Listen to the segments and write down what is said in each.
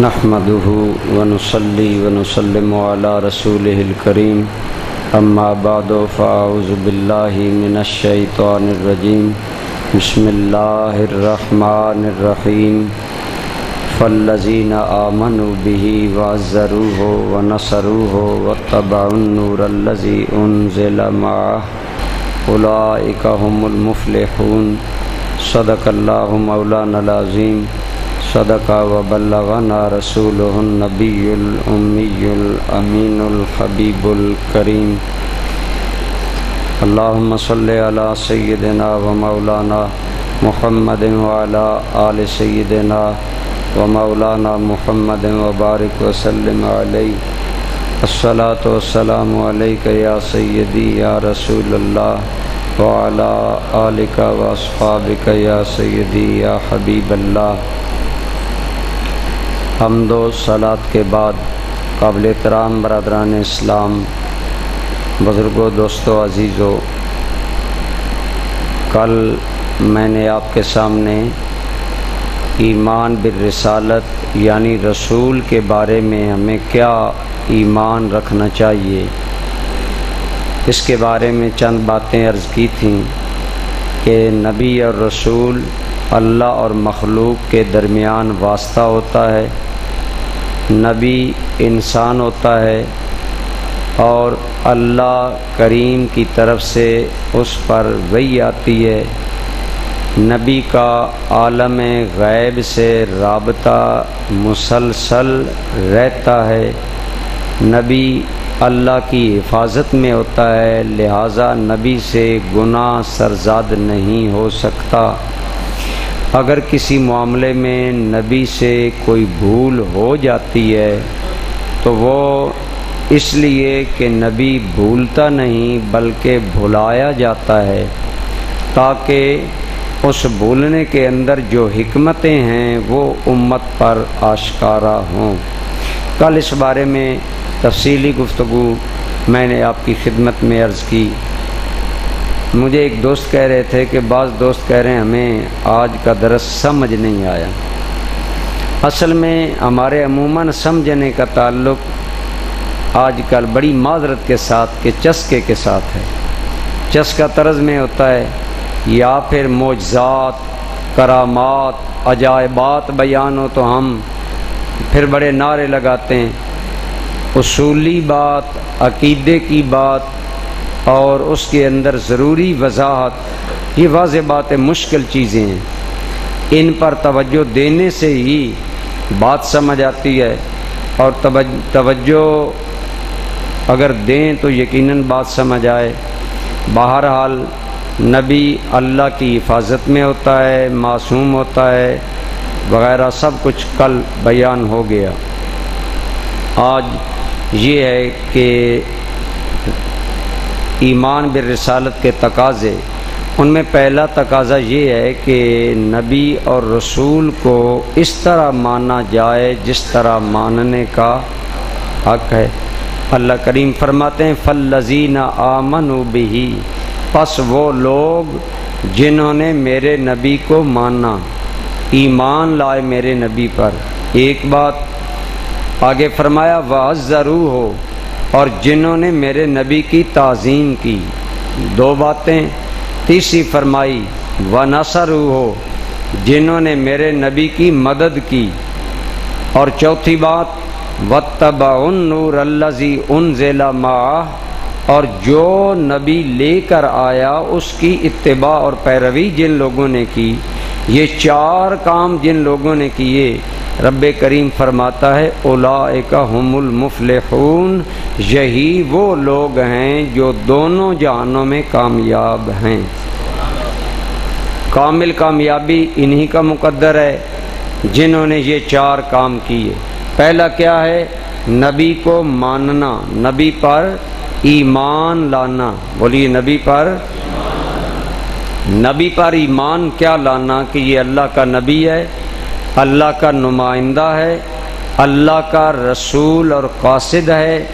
نحمده ونصلي ونسلم على رسوله الكريم اما بعد فاعوذ بالله من الشيطان الرجيم بسم الله الرحمن الرحيم فالذين آمنوا به وعزروه ونصروه واتبعوا النور الذي أنزل معه أولئك هم المفلحون صدق الله مولانا العظيم صدق وبلغنا رسوله النبي الأمي الأمين الحبيب الكريم اللهم صل على سيدنا ومولانا محمد وعلى آل سيدنا ومولانا محمد وبارك وسلم عليه الصلاة والسلام عليك يا سيدي يا رسول الله وعلى آلك وأصحابك يا سيدي يا حبيب الله۔ حمد و صلات کے بعد قابل احترام برادران اسلام، بزرگوں، دوستوں، عزیزوں، کل میں نے آپ کے سامنے ایمان بالرسالت یعنی رسول کے بارے میں ہمیں کیا ایمان رکھنا چاہیے، اس کے بارے میں چند باتیں عرض کی تھیں کہ نبی اور رسول اللہ اور مخلوق کے درمیان واسطہ ہوتا ہے، نبی انسان ہوتا ہے اور اللہ کریم کی طرف سے اس پر وحی آتی ہے، نبی کا عالم غیب سے رابطہ مسلسل رہتا ہے، نبی اللہ کی حفاظت میں ہوتا ہے، لہٰذا نبی سے گناہ سرزاد نہیں ہو سکتا۔ اگر کسی معاملے میں نبی سے کوئی بھول ہو جاتی ہے تو وہ اس لیے کہ نبی بھولتا نہیں بلکہ بھلایا جاتا ہے، تاکہ اس بھولنے کے اندر جو حکمتیں ہیں وہ امت پر آشکارا ہوں۔ کل اس بارے میں تفصیلی گفتگو میں نے آپ کی خدمت میں عرض کی۔ مجھے ایک دوست کہہ رہے تھے کہ بعض دوست کہہ رہے ہیں ہمیں آج کا درس سمجھ نہیں آیا۔ اصل میں ہمارے عموماً سمجھنے کا تعلق آج کل بڑی معذرت کے ساتھ کہ چسکے کے ساتھ ہے، چسکا طرز میں ہوتا ہے، یا پھر معجزات، کرامات، عجائبات بیان ہو تو ہم پھر بڑے نعرے لگاتے ہیں۔ اصولی بات، عقیدے کی بات اور اس کے اندر ضروری وضاحت، یہ واضح بات ہے، مشکل چیزیں ہیں، ان پر توجہ دینے سے ہی بات سمجھ آتی ہے، اور توجہ اگر دیں تو یقیناً بات سمجھ آئے۔ بہرحال نبی اللہ کی حفاظت میں ہوتا ہے، معصوم ہوتا ہے وغیرہ سب کچھ کل بیان ہو گیا۔ آج یہ ہے کہ ایمان بالرسالت کے تقاضے، ان میں پہلا تقاضا یہ ہے کہ نبی اور رسول کو اس طرح مانا جائے جس طرح ماننے کا حق ہے۔ اللہ کریم فرماتے ہیں فالذین آمنوا بہ، پس وہ لوگ جنہوں نے میرے نبی کو مانا، ایمان لائے میرے نبی پر۔ ایک بات آگے فرمایا وعزروہ، اور جنہوں نے میرے نبی کی تعظیم کی، دو باتیں۔ تیسری فرمائی ونصروہ، جنہوں نے میرے نبی کی مدد کی، اور چوتھی بات واتبعوا النور الذی انزل معہ، اور جو نبی لے کر آیا اس کی اتباع اور پیروی جن لوگوں نے کی۔ یہ چار کام جن لوگوں نے کیے، رب کریم فرماتا ہے اولئک هم المفلحون، یہی وہ لوگ ہیں جو دونوں جہانوں میں کامیاب ہیں۔ کامل کامیابی انہی کا مقدر ہے جنہوں نے یہ چار کام کیے۔ پہلا کیا ہے؟ نبی کو ماننا، نبی پر ایمان لانا۔ بولیے نبی پر ایمان کیا لانا؟ کہ یہ اللہ کا نبی ہے، اللہ کا نمائندہ ہے، اللہ کا رسول اور قاصد ہے،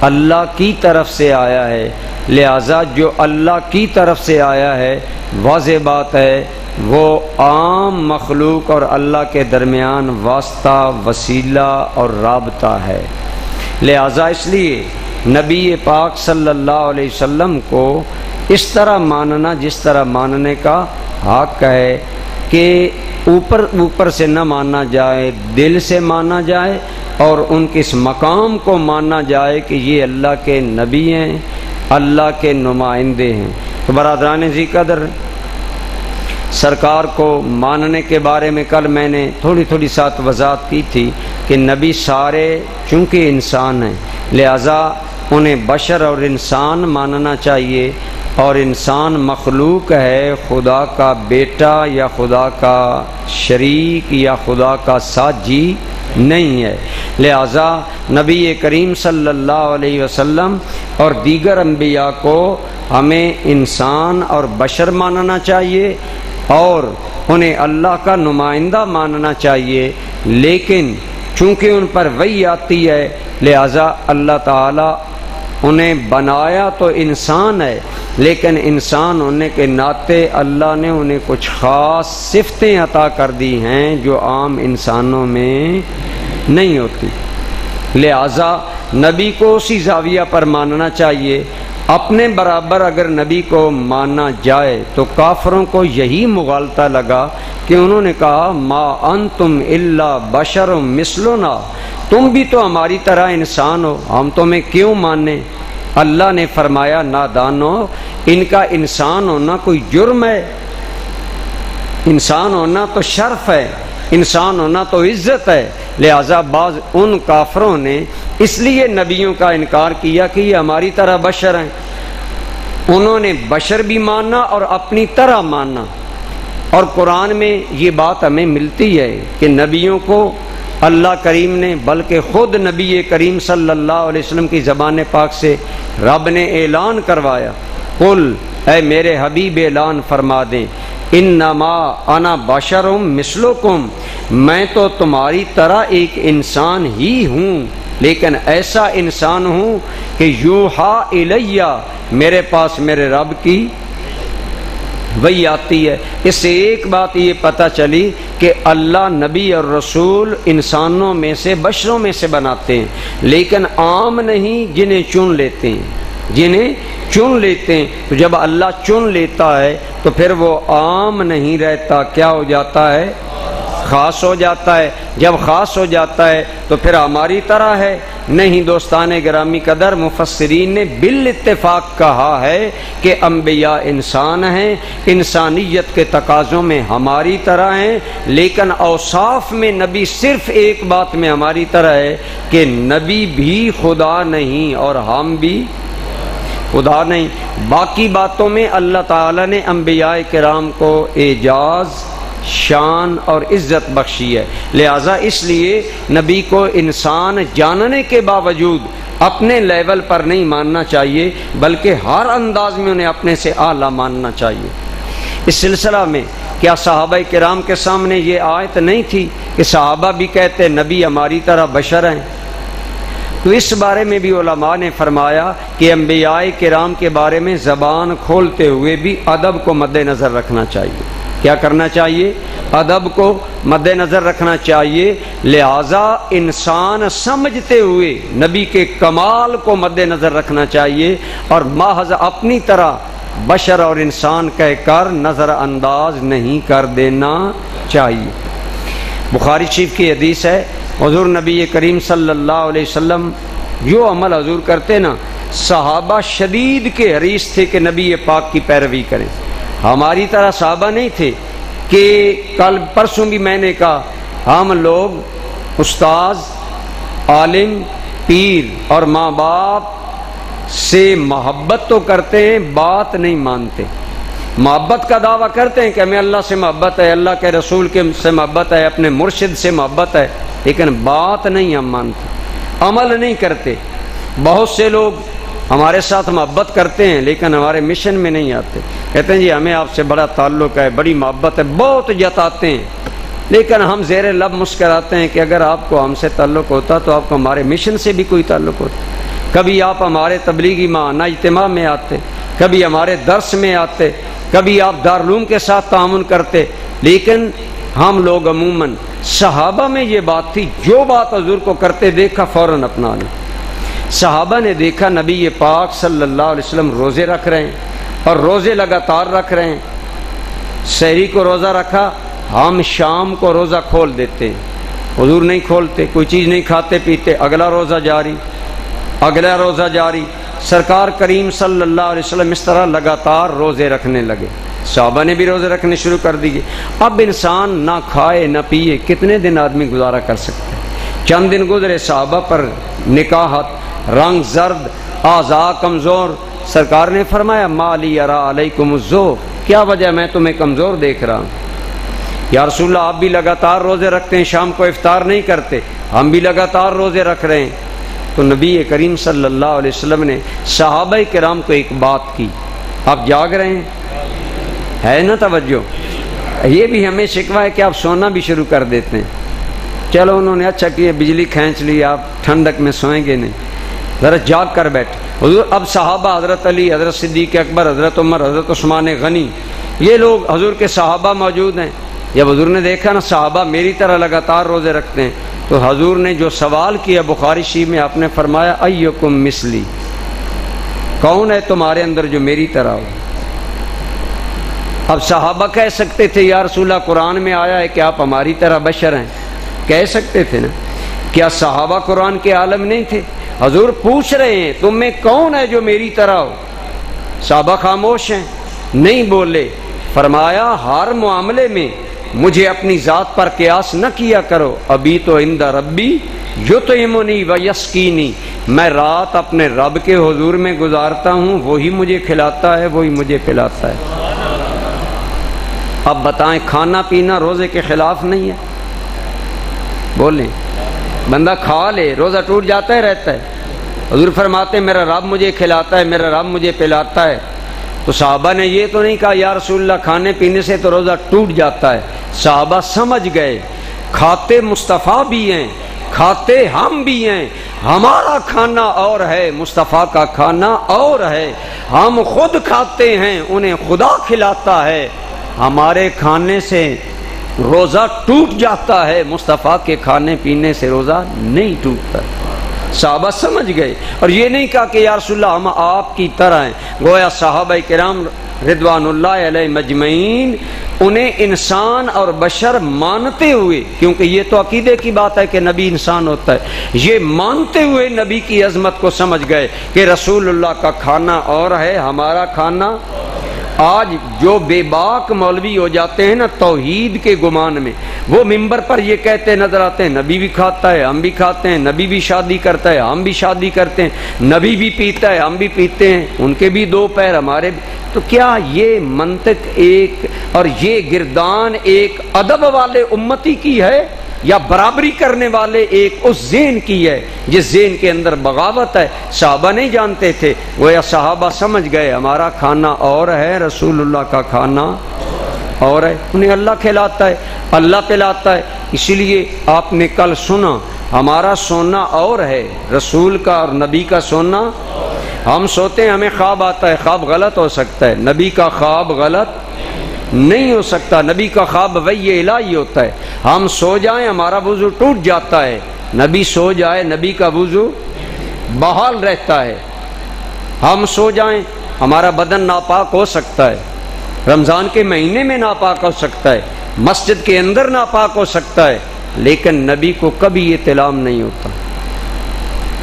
اللہ کی طرف سے آیا ہے، لہذا جو اللہ کی طرف سے آیا ہے واضح بات ہے وہ عام مخلوق اور اللہ کے درمیان واسطہ، وسیلہ اور رابطہ ہے۔ لہذا اس لیے نبی پاک صلی اللہ علیہ وسلم کو اس طرح ماننا جس طرح ماننے کا حق ہے کہ اوپر سے نہ مانا جائے، دل سے مانا جائے اور ان کے اس مقام کو مانا جائے کہ یہ اللہ کے نبی ہیں، اللہ کے نمائندے ہیں۔ تو برادران ذی قدر، سرکار کو ماننے کے بارے میں کل میں نے تھوڑی ساتھ وضاحت کی تھی کہ نبی سارے چونکہ انسان ہیں، لہذا انہیں بشر اور انسان ماننا چاہیے، اور انسان مخلوق ہے، خدا کا بیٹا یا خدا کا شریک یا خدا کا ساجی نہیں ہے۔ لہذا نبی کریم صلی اللہ علیہ وسلم اور دیگر انبیاء کو ہمیں انسان اور بشر ماننا چاہیے اور انہیں اللہ کا نمائندہ ماننا چاہیے، لیکن چونکہ ان پر وحی آتی ہے لہذا اللہ تعالیٰ انہیں بنایا تو انسان ہے، لیکن انسان ہونے کے ناطے اللہ نے انہیں کچھ خاص صفتیں عطا کر دی ہیں جو عام انسانوں میں نہیں ہوتی۔ لہذا نبی کو اسی زاویہ پر ماننا چاہیے۔ اپنے برابر اگر نبی کو مانا جائے تو کافروں کو یہی مغالطہ لگا کہ انہوں نے کہا ما انتم الا بشر مثلنا، تم بھی تو ہماری طرح انسان ہو، ہم تمہیں کیوں مانیں؟ اللہ نے فرمایا نادانو، ان کا انسان ہونا کوئی جرم ہے؟ انسان ہونا تو شرف ہے، انسان ہونا تو عزت ہے۔ لہذا بعض ان کافروں نے اس لیے نبیوں کا انکار کیا کہ یہ ہماری طرح بشر ہیں، انہوں نے بشر بھی ماننا اور اپنی طرح ماننا۔ اور قرآن میں یہ بات ہمیں ملتی ہے کہ نبیوں کو اللہ کریم نے، بلکہ خود نبی کریم صلی اللہ علیہ وسلم کی زبان پاک سے رب نے اعلان کروایا، قل، اے میرے حبیب اعلان فرما دیں، انما انا بشر مثلکم، میں تو تمہاری طرح ایک انسان ہی ہوں، لیکن ایسا انسان ہوں کہ یوحا الیہ، میرے پاس میرے رب کی وہی آتی ہے۔ اس سے ایک بات یہ پتہ چلی کہ اللہ نبی اور رسول انسانوں میں سے، بشروں میں سے بناتے ہیں، لیکن عام نہیں، جنہیں چن لیتے ہیں، جنہیں چن لیتے ہیں۔ تو جب اللہ چن لیتا ہے تو پھر وہ عام نہیں رہتا، کیا ہو جاتا ہے؟ خاص ہو جاتا ہے۔ جب خاص ہو جاتا ہے تو پھر ہماری طرح ہے نہیں۔ دوستان گرامی قدر، مفسرین نے بالاتفاق کہا ہے کہ انبیاء انسان ہیں، انسانیت کے تقاضوں میں ہماری طرح ہیں، لیکن اوصاف میں نبی صرف ایک بات میں ہماری طرح ہے کہ نبی بھی خدا نہیں اور ہم بھی خدا نہیں۔ باقی باتوں میں اللہ تعالیٰ نے انبیاء کرام کو اعجاز، شان اور عزت بخشی ہے۔ لہذا اس لیے نبی کو انسان جاننے کے باوجود اپنے لیول پر نہیں ماننا چاہیے، بلکہ ہر انداز میں انہیں اپنے سے اعلیٰ ماننا چاہیے۔ اس سلسلہ میں کیا صحابہ کرام کے سامنے یہ آیت نہیں تھی کہ صحابہ بھی کہتے نبی ہماری طرح بشر ہیں؟ تو اس بارے میں بھی علماء نے فرمایا کہ انبیاء کرام کے بارے میں زبان کھولتے ہوئے بھی ادب کو مد نظر رکھنا چاہیے۔ کیا کرنا چاہیے؟ ادب کو مد نظر رکھنا چاہیے۔ لہذا انسان سمجھتے ہوئے نبی کے کمال کو مد نظر رکھنا چاہیے اور محض اپنی طرح بشر اور انسان کہہ کر نظر انداز نہیں کر دینا چاہیے۔ بخاری شریف کی حدیث ہے، حضور نبی کریم صلی اللہ علیہ وسلم جو عمل حضور کرتے نا، صحابہ شدید کے حریص تھے کہ نبی پاک کی پیروی کریں۔ ہماری طرح صحابہ نہیں تھے کہ کل پرسوں بھی میں نے کہا ہم لوگ استاذ، عالم، پیر اور ماں باپ سے محبت تو کرتے ہیں، بات نہیں مانتے۔ محبت کا دعویٰ کرتے ہیں کہ ہمیں اللہ سے محبت ہے، اللہ کے رسول کے سے محبت ہے، اپنے مرشد سے محبت ہے، لیکن بات نہیں ہم مانتے، عمل نہیں کرتے۔ بہت سے لوگ ہمارے ساتھ محبت کرتے ہیں لیکن ہمارے مشن میں نہیں آتے، کہتے ہیں جی ہمیں آپ سے بڑا تعلق ہے، بڑی محبت ہے، بہت جتاتے ہیں، لیکن ہم زیر لب مسکراتے ہیں کہ اگر آپ کو ہم سے تعلق ہوتا تو آپ کو ہمارے مشن سے بھی کوئی تعلق ہوتا۔ کبھی آپ ہمارے تبلیغی ماہانہ اجتماع میں آتے، کبھی ہمارے درس میں آتے، کبھی آپ دارالعلوم کے ساتھ تعاون کرتے، لیکن ہم لوگ عموماً صحابہ میں یہ بات تھی، جو بات حضور کو کرتے دیکھا فوراً اپنا لیں۔ صحابہ نے دیکھا نبی پاک صلی اللہ علیہ وسلم روزے رکھ رہے ہیں اور روزے لگاتار رکھ رہے ہیں۔ سحری کو روزہ رکھا، ہم شام کو روزہ کھول دیتے ہیں، حضور نہیں کھولتے، کوئی چیز نہیں کھاتے پیتے، اگلا روزہ جاری، اگلا روزہ جاری۔ سرکار کریم صلی اللہ علیہ وسلم اس طرح لگاتار روزے رکھنے لگے، صحابہ نے بھی روزے رکھنے شروع کر دیے۔ اب انسان نہ کھائے نہ پیے کتنے دن آدمی گزارا کر سکتا ہے؟ چند دن گزرے، صحابہ پر نکاحت، رنگ زرد، اعضاء کمزور، سرکار نے فرمایا ما لی ارا علیکم الذوق، کیا وجہ میں تمہیں کمزور دیکھ رہا ہوں؟ یا رسول اللہ آپ بھی لگاتار روزے رکھتے ہیں، شام کو افطار نہیں کرتے، ہم بھی لگاتار روزے رکھ رہے ہیں۔ تو نبی کریم صلی اللہ علیہ وسلم نے صحابہ کرام کو ایک بات کی، آپ جاگ رہے ہیں، ہے نا توجہ؟ یہ بھی ہمیں شکوہ ہے کہ آپ سونا بھی شروع کر دیتے ہیں۔ چلو انہوں نے اچھا کیا، بجلی کھینچ لی، آپ ٹھنڈک میں سوئیں گے نہیں، ذرا جاگ کر بیٹھ۔ حضور اب صحابہ حضرت علی، حضرت صدیق اکبر، حضرت عمر، حضرت عثمان غنی، یہ لوگ حضور کے صحابہ موجود ہیں۔ جب حضور نے دیکھا نا صحابہ میری طرح لگاتار روزے رکھتے ہیں، تو حضور نے جو سوال کیا بخاری شریف میں، آپ نے فرمایا ایکم مثلی، کون ہے تمہارے اندر جو میری طرح ہو؟ اب صحابہ کہہ سکتے تھے یا رسول اللہ قرآن میں آیا ہے کہ آپ ہماری طرح بشر ہیں، کہہ سکتے تھے نا؟ کیا صحابہ قرآن کے عالم نہیں تھے؟ حضور پوچھ رہے ہیں تم میں کون ہے جو میری طرح ہو؟ صحابہ خاموش ہیں، نہیں بولے۔ فرمایا ہر معاملے میں مجھے اپنی ذات پر قیاس نہ کیا کرو، ابھی تو عند ربی یطعمنی و یسقینی، میں رات اپنے رب کے حضور میں گزارتا ہوں، وہی مجھے کھلاتا ہے، وہی مجھے پلاتا ہے۔ اب بتائیں کھانا پینا روزے کے خلاف نہیں ہے؟ بولیں، بندہ کھا لے روزہ ٹوٹ جاتا ہے رہتا ہے؟ حضور فرماتے ہیں میرا رب مجھے کھلاتا ہے، میرا رب مجھے پلاتا ہے۔ تو صحابہ نے یہ تو نہیں کہا یا رسول اللہ کھانے پینے سے تو روزہ ٹوٹ جاتا ہے۔ صحابہ سمجھ گئے کھاتے مصطفیٰ بھی ہیں، کھاتے ہم بھی ہیں، ہمارا کھانا اور ہے، مصطفیٰ کا کھانا اور ہے۔ ہم خود کھاتے ہیں، انہیں خدا کھلاتا ہے، ہمارے کھانے سے روزہ ٹوٹ جاتا ہے، مصطفیٰ کے کھانے پینے سے روزہ نہیں ٹوٹتا۔ صحابہ سمجھ گئے، اور یہ نہیں کہا کہ یا رسول اللہ ہم آپ کی طرح ہیں۔ گویا صحابہ کرام رضوان اللہ علیہ مجمعین انہیں انسان اور بشر مانتے ہوئے، کیونکہ یہ تو عقیدے کی بات ہے کہ نبی انسان ہوتا ہے، یہ مانتے ہوئے نبی کی عظمت کو سمجھ گئے کہ رسول اللہ کا کھانا اور ہے، ہمارا کھانا۔ آج جو بے باک مولوی ہو جاتے ہیں نا توحید کے گمان میں، وہ ممبر پر یہ کہتے نظر آتے ہیں نبی بھی کھاتا ہے ہم بھی کھاتے ہیں، نبی بھی شادی کرتا ہے ہم بھی شادی کرتے ہیں، نبی بھی پیتا ہے ہم بھی پیتے ہیں، ان کے بھی دو پیر ہمارے بھی۔ تو کیا یہ منطق ایک اور یہ گردان ایک ادب والے امتی کی ہے یا برابری کرنے والے ایک اس ذہن کی ہے جس ذہن کے اندر بغاوت ہے؟ صحابہ نہیں جانتے تھے، گویا صحابہ سمجھ گئے ہمارا کھانا اور ہے، رسول اللہ کا کھانا اور ہے، انہیں اللہ کھلاتا ہے، اللہ پلاتا ہے۔ اسی لیے آپ نے کل سنا ہمارا سونا اور ہے، رسول کا اور نبی کا سونا۔ ہم سوتے ہیں ہمیں خواب آتا ہے، خواب غلط ہو سکتا ہے، نبی کا خواب غلط نہیں ہو سکتا، نبی کا خواب وحی الہی ہوتا ہے۔ ہم سو جائیں ہمارا وضو ٹوٹ جاتا ہے، نبی سو جائے نبی کا وضو بحال رہتا ہے۔ ہم سو جائیں ہمارا بدن ناپاک ہو سکتا ہے، رمضان کے مہینے میں ناپاک ہو سکتا ہے، مسجد کے اندر ناپاک ہو سکتا ہے، لیکن نبی کو کبھی یہ اطلاع نہیں ہوتا،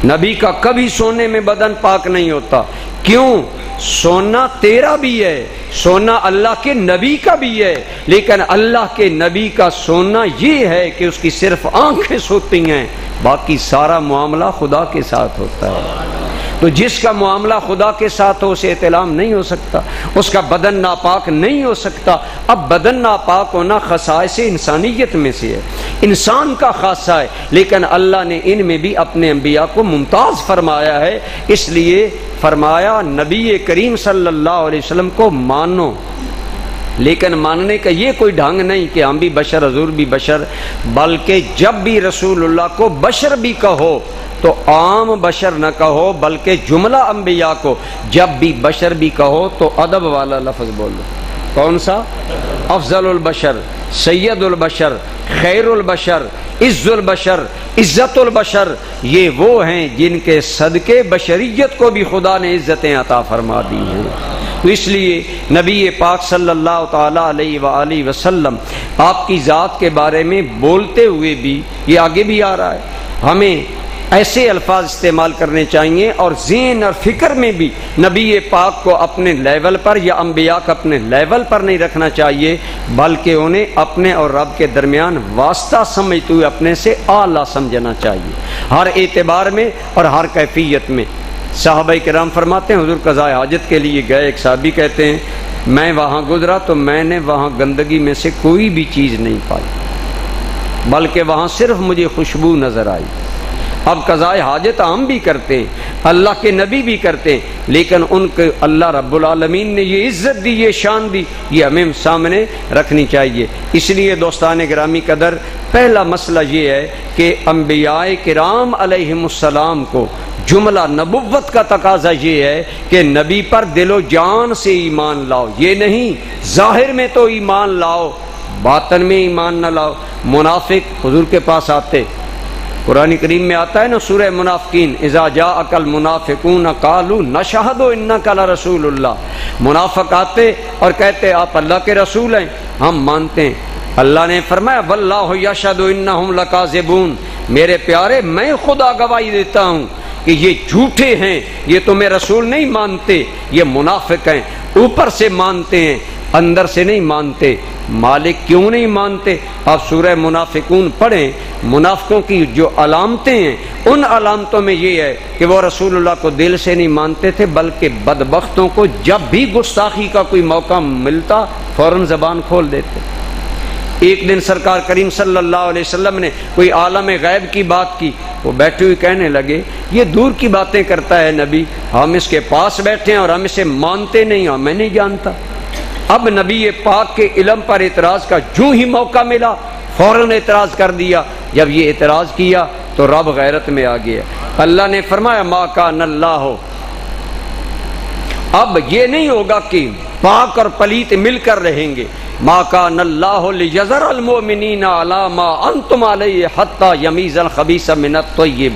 نبی کا کبھی سونے میں بدن پاک نہیں ہوتا۔ کیوں؟ سونا تیرا بھی ہے، سونا اللہ کے نبی کا بھی ہے، لیکن اللہ کے نبی کا سونا یہ ہے کہ اس کی صرف آنکھیں سوتی ہیں، باقی سارا معاملہ خدا کے ساتھ ہوتا ہے۔ تو جس کا معاملہ خدا کے ساتھ ہو اسے اطلاع نہیں ہو سکتا، اس کا بدن ناپاک نہیں ہو سکتا۔ اب بدن ناپاک ہونا خصائص انسانیت میں سے ہے، انسان کا خاصہ ہے، لیکن اللہ نے ان میں بھی اپنے انبیاء کو ممتاز فرمایا ہے، اس لیے فرمایا نبی کریم صلی اللہ علیہ وسلم کو مانو، لیکن ماننے کا یہ کوئی ڈھنگ نہیں کہ ہم بھی بشر حضور بھی بشر، بلکہ جب بھی رسول اللہ کو بشر بھی کہو تو عام بشر نہ کہو بلکہ جملہ انبیاء کو جب بھی بشر بھی کہو تو ادب والا لفظ بولو۔ کون سا؟ افضل البشر، سید البشر، خیر البشر، عز البشر، عزت البشر، یہ وہ ہیں جن کے صدقے بشریت کو بھی خدا نے عزتیں عطا فرما دی ہیں۔ تو اس لیے نبی پاک صلی اللہ تعالی علیہ وآلہ وسلم آپ کی ذات کے بارے میں بولتے ہوئے بھی، یہ آگے بھی آ رہا ہے، ہمیں ایسے الفاظ استعمال کرنے چاہیے اور ذہن اور فکر میں بھی نبی پاک کو اپنے لیول پر یا انبیاء کو اپنے لیول پر نہیں رکھنا چاہیے، بلکہ انہیں اپنے اور رب کے درمیان واسطہ سمجھتے ہوئے اپنے سے اعلیٰ سمجھنا چاہیے ہر اعتبار میں اور ہر کیفیت میں۔ صحابہ کرام فرماتے ہیں حضور قضاء حاجت کے لیے گئے، ایک صحابی کہتے ہیں میں وہاں گزرا تو میں نے وہاں گندگی میں سے کوئی بھی چیز نہیں پائی، بلکہ وہاں صرف مجھے خوشبو نظر آئی۔ اب قضاء حاجت ہم بھی کرتے ہیں، اللہ کے نبی بھی کرتے ہیں، لیکن ان کو اللہ رب العالمین نے یہ عزت دی، یہ شان دی، یہ ہمیں سامنے رکھنی چاہیے۔ اس لیے دوستان گرامی قدر، پہلا مسئلہ یہ ہے کہ انبیاء کرام علیہم السلام کو جملہ نبوت کا تقاضا یہ ہے کہ نبی پر دل و جان سے ایمان لاؤ، یہ نہیں ظاہر میں تو ایمان لاؤ باطن میں ایمان نہ لاؤ۔ منافق حضور کے پاس آتے، قرآن کریم میں آتا ہے نا سورہ منافقین، اذا جاءک المنافقون قالوا نشہد انک لرسول اللہ، منافق آتے اور کہتے آپ اللہ کے رسول ہیں، ہم مانتے ہیں۔ اللہ نے فرمایا واللہ یشہد انہم لکاذبون، میرے پیارے میں خدا گواہی دیتا ہوں کہ یہ جھوٹے ہیں، یہ تمہیں رسول نہیں مانتے، یہ منافق ہیں، اوپر سے مانتے ہیں اندر سے نہیں مانتے۔ مالک کیوں نہیں مانتے؟ آپ سورہ منافقون پڑھیں، منافقوں کی جو علامتیں ہیں ان علامتوں میں یہ ہے کہ وہ رسول اللہ کو دل سے نہیں مانتے تھے، بلکہ بدبختوں کو جب بھی گستاخی کا کوئی موقع ملتا فوراً زبان کھول دیتے۔ ایک دن سرکار کریم صلی اللہ علیہ وسلم نے کوئی عالم غیب کی بات کی، وہ بیٹھے ہوئے کہنے لگے یہ دور کی باتیں کرتا ہے نبی، ہم اس کے پاس بیٹھے ہیں اور ہم اسے مانتے نہیں، ہمیں نہیں جانتا۔ اب نبی پاک کے علم پر اعتراض کا جو ہی موقع ملا فوراً اعتراض کر دیا۔ جب یہ اعتراض کیا تو رب غیرت میں آ گیا۔ اللہ نے فرمایا ما کان اللہ ہو، اب یہ نہیں ہوگا کہ پاک اور پلیت مل کر رہیں گے۔ ما کان اللہ لیذر المؤمنین علی ما انتم علیہ حتی یمیز الخبیث من الطیب،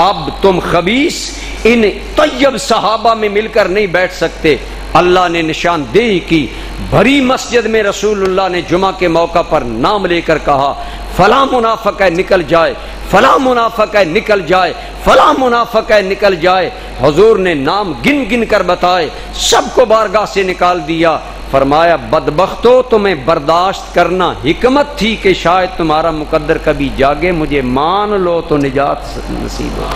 اب تم خبیث ان طیب صحابہ میں مل کر نہیں بیٹھ سکتے۔ اللہ نے نشاندہی کی، بھری مسجد میں رسول اللہ نے جمعہ کے موقع پر نام لے کر کہا فلاں منافق ہے نکل جائے، فلاں منافق ہے نکل جائے، فلاں منافق ہے نکل جائے۔ حضور نے نام گن گن کر بتائے، سب کو بارگاہ سے نکال دیا۔ فرمایا بدبختو تمہیں برداشت کرنا حکمت تھی کہ شاید تمہارا مقدر کبھی جاگے، مجھے مان لو تو نجات نصیب ہو،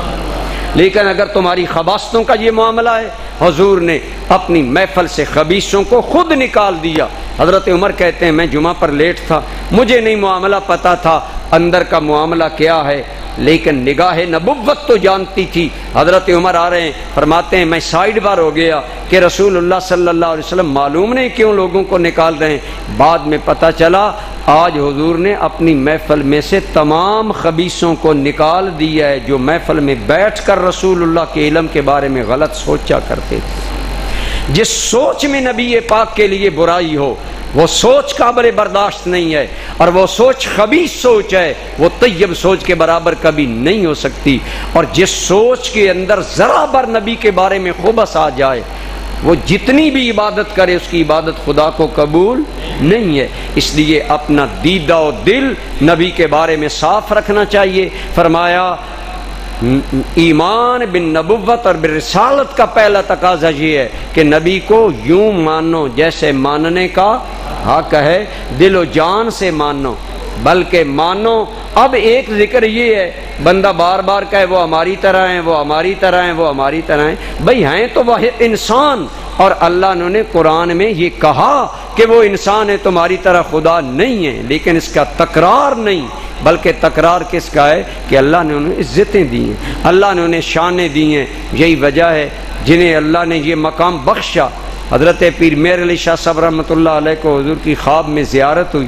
لیکن اگر تمہاری خباثتوں کا یہ معاملہ ہے، حضور نے اپنی محفل سے خبیثوں کو خود نکال دیا۔ حضرت عمر کہتے ہیں میں جمعہ پر لیٹ تھا، مجھے نہیں معاملہ پتا تھا اندر کا معاملہ کیا ہے، لیکن نگاہ نبوت تو جانتی تھی۔ حضرت عمر آ رہے ہیں، فرماتے ہیں میں سائیڈ بار ہو گیا کہ رسول اللہ صلی اللہ علیہ وسلم معلوم نہیں کیوں لوگوں کو نکال رہے ہیں۔ بعد میں پتہ چلا آج حضور نے اپنی محفل میں سے تمام خبیثوں کو نکال دیا ہے جو محفل میں بیٹھ کر رسول اللہ کے علم کے بارے میں غلط سوچا کرتے تھے۔ جس سوچ میں نبی پاک کے لیے برائی ہو وہ سوچ قابل برداشت نہیں ہے، اور وہ سوچ خبیث سوچ ہے، وہ طیب سوچ کے برابر کبھی نہیں ہو سکتی۔ اور جس سوچ کے اندر ذرا بر نبی کے بارے میں خبث آ جائے وہ جتنی بھی عبادت کرے اس کی عبادت خدا کو قبول نہیں ہے۔ اس لیے اپنا دیدہ و دل نبی کے بارے میں صاف رکھنا چاہیے۔ فرمایا ایمان بن نبوت اور برسالت کا پہلا تقاضا یہ ہے کہ نبی کو یوں مانو جیسے ماننے کا حق ہے، دل و جان سے مانو، بلکہ مانو۔ اب ایک ذکر یہ ہے بندہ بار بار کہے وہ ہماری طرح ہیں، وہ ہماری طرح ہیں، وہ ہماری طرح ہیں، بھئی ہیں تو وہ انسان، اور اللہ نے قرآن میں یہ کہا کہ وہ انسان ہے تمہاری طرح خدا نہیں ہے، لیکن اس کا تکرار نہیں، بلکہ تکرار کس کا ہے کہ اللہ نے انہیں عزتیں دی ہیں، اللہ نے انہیں شانیں دی ہیں۔ یہی وجہ ہے جنہیں اللہ نے یہ مقام بخشا۔ حضرت پیر میر علی شاہ صاحب رحمۃ اللہ علیہ کو حضور کی خواب میں زیارت ہوئی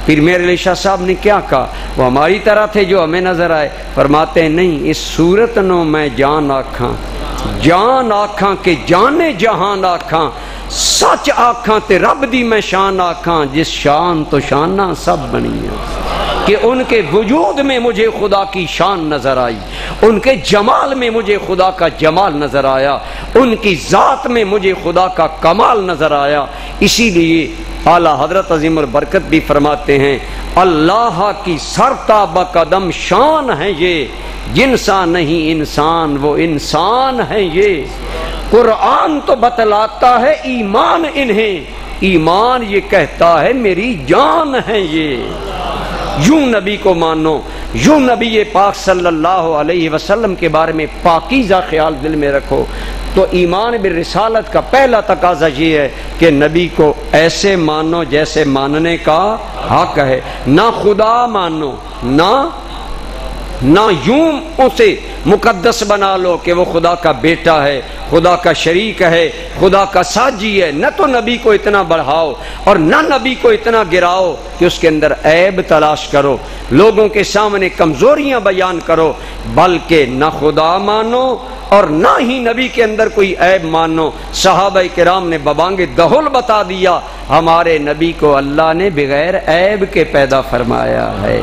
پھر میرے علی شاہ صاحب نے کیا کہا؟ وہ ہماری طرح تھے جو ہمیں نظر آئے؟ فرماتے ہیں نہیں، اس صورت نو میں جان آکھاں، جان آکھاں کہ جانے جہان آکھاں، سچ آکھاں تے رب دی میں شان آکھاں، جس شان تو شانہ سب بنیاں، کہ ان کے وجود میں مجھے خدا کی شان نظر آئی، ان کے جمال میں مجھے خدا کا جمال نظر آیا، ان کی ذات میں مجھے خدا کا کمال نظر آیا۔ اسی لیے اعلیٰ حضرت عظیم البرکت بھی فرماتے ہیں اللہ کی سرتاب قدم شان ہے یہ، جنسا نہیں انسان وہ انسان ہے یہ، قرآن تو بتلاتا ہے ایمان انہیں، ایمان یہ کہتا ہے میری جان ہے یہ۔ یوں نبی کو مانو، یوں نبی پاک صلی اللہ علیہ وسلم کے بارے میں پاکیزہ خیال دل میں رکھو، تو ایمان بالرسالت کا پہلا تقاضا یہ ہے کہ نبی کو ایسے مانو جیسے ماننے کا حق ہے، نہ خدا مانو، نہ یوں اسے مقدس بنا لو کہ وہ خدا کا بیٹا ہے، خدا کا شریک ہے، خدا کا ساجی ہے، نہ تو نبی کو اتنا بڑھاؤ اور نہ نبی کو اتنا گراؤ کہ اس کے اندر عیب تلاش کرو، لوگوں کے سامنے کمزوریاں بیان کرو، بلکہ نہ خدا مانو اور نہ ہی نبی کے اندر کوئی عیب مانو۔ صحابہ کرام نے ببانگ دہل بتا دیا ہمارے نبی کو اللہ نے بغیر عیب کے پیدا فرمایا ہے۔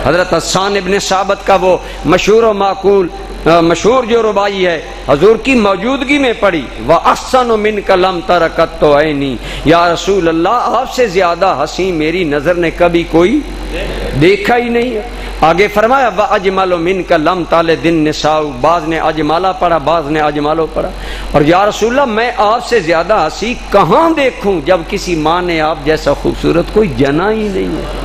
حضرت حسان ابن ثابت کا وہ مشہور و معقول مشہور جو ربائی ہے حضور کی موجودگی میں پڑھی، وَأَحْسَنُ مِنْكَ لَمْ تَرَ قَطُّ عَيْنِي، یا رسول اللہ آپ سے زیادہ حسین میری نظر نے کبھی کوئی دیکھا ہی نہیں ہے۔ آگے فرمایا وَأَجْمَلُ مِنْكَ لَمْ تَلِدِ النِّسَاءُ، بعض نے اجمالا پڑھا، بعض نے اجمالو پڑھا، اور یا رسول اللہ میں آپ سے زیادہ حسین کہاں دیکھوں جب کسی ماں نے آپ جیسا خوبصورت کوئی جنا ہی نہیں ہے۔